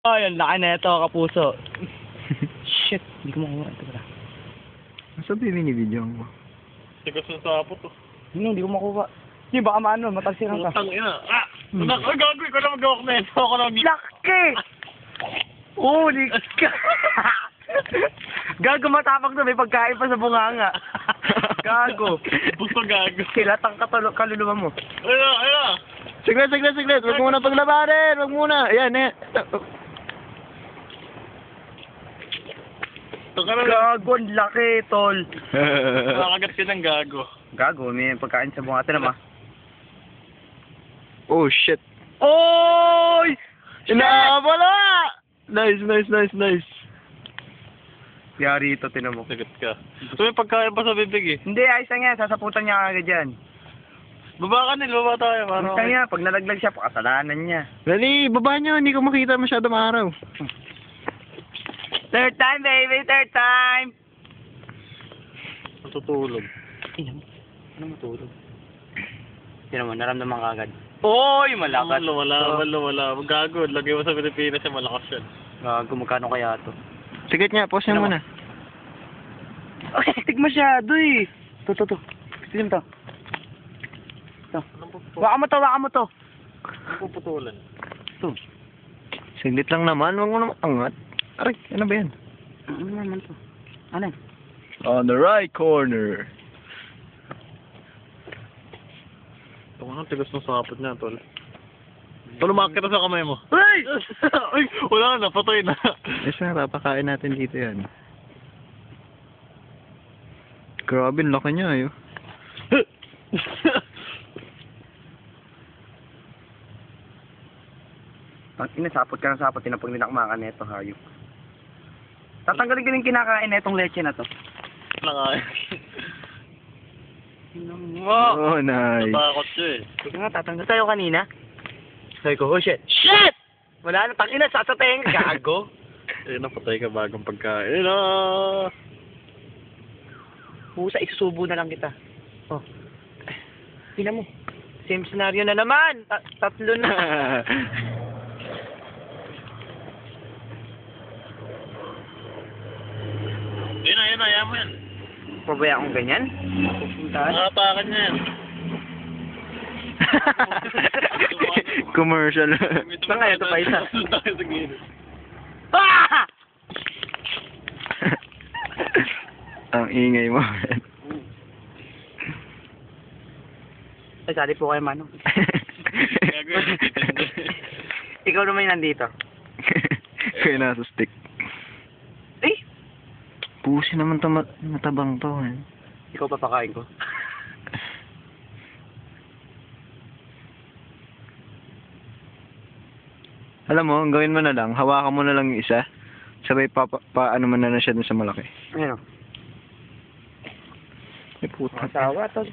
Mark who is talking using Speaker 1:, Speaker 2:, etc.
Speaker 1: Ay, ang laki na ito, kapuso. Shit, hindi ko makuha. Ito pala.
Speaker 2: Nasa binibidyo mo?
Speaker 3: Tigas na sapo to.
Speaker 1: Hindi ko makuha. Hindi, baka maano, matagsiran ka.
Speaker 3: Putang ina. Ay, gagawin ko na mag-awak na ito. Ako lang.
Speaker 1: Laki! Holy ka! Gago, matapang to, may pagkain pa sa bunganga. Gago.
Speaker 3: Gusto gago.
Speaker 1: Kilatang kaluluwa mo.
Speaker 3: Ayun.
Speaker 2: Saglit. Huwag muna paglabanin. Huwag muna. Ayan, eh.
Speaker 1: Gago, ang laki, tol.
Speaker 3: Nakakagat ka ng gago.
Speaker 1: Gago, may pagkain sa bunganga. Ito naman.
Speaker 2: Oh, shit.
Speaker 1: Oy!
Speaker 2: Wala! Nice.
Speaker 1: Yari ito, tinan mo.
Speaker 3: Sagat ka. So, may pagkain pa sa bibig eh.
Speaker 1: Hindi, ayos lang yan. Sasaputan niya agad yan.
Speaker 3: Baba ka nil, baba tayo.
Speaker 1: Ayos lang yan. Pag nalaglag siya, pakasalanan niya.
Speaker 2: Dali, baba nyo. Hindi ko makita masyadong araw.
Speaker 1: Third time, baby. Third time.
Speaker 3: Matutulog.
Speaker 1: Ano matulog? Tinan mo, naramdaman ka agad. Oy, malakas.
Speaker 3: Wala. Gago, lagay mo sa Pilipinas yung malakas yan.
Speaker 1: Gago, magkano kaya ito?
Speaker 2: Sige nga, pause nyo muna.
Speaker 1: Oh, sistig masyado eh. Ito. Tignan mo to. Ito. Waka mo to.
Speaker 3: Anong puputulan?
Speaker 1: Ito.
Speaker 2: Saglit lang naman. Huwag mo naman angat. Aray, ano ba yan?
Speaker 1: Ano naman to? Ano?
Speaker 2: On the right corner.
Speaker 3: Ito nga, tigas ng sapot niya, tol. Tol, umakit na sa kamay mo.
Speaker 1: Hey!
Speaker 3: Ay, wala na, patay na.
Speaker 2: Yes, na, papakain natin dito yan. Grabe, laki niya, ayo.
Speaker 1: Inasapot ka ng sapot, tinapag nila kumakain na ito, hayop. Tatanggalin ko yung kinakain na itong leche na to.
Speaker 3: Langayin.
Speaker 2: Oh, nice.
Speaker 3: Natakot siya eh.
Speaker 1: Sige nga, tatanggal tayo kanina. Sabi ko, oh shit. Shit! Wala na, tangina, sasatayin ka, gago.
Speaker 3: Ayun na, patay ka bagong pagkain na.
Speaker 1: Pusa, isusubo na lang kita. Oh. Tingnan mo. Same scenario na naman. Tatlo na.
Speaker 3: Ayun na, ayaw mo yan.
Speaker 1: Pabaya akong ganyan? Pupuntahan?
Speaker 3: Nakatakan niya yan.
Speaker 2: Commercial.
Speaker 1: Ito nga, ito pa isa.
Speaker 3: Tayo sa gilid.
Speaker 1: Ah!
Speaker 2: Ang ingay mo.
Speaker 1: Ay, sali po kayo, Manong.
Speaker 3: Gagawin.
Speaker 1: Ikaw naman yung nandito.
Speaker 2: Kaya nasa stick.
Speaker 1: Eh!
Speaker 2: Pusi naman to matabang to. Eh.
Speaker 1: Ikaw papakain ko.
Speaker 2: Alam mo, ang gawin mo na lang, hawakan mo na lang yung isa. Sabay ano man na siya dun sa malaki.
Speaker 1: Ayun o.
Speaker 2: Ay puta.
Speaker 1: Asawa, tol.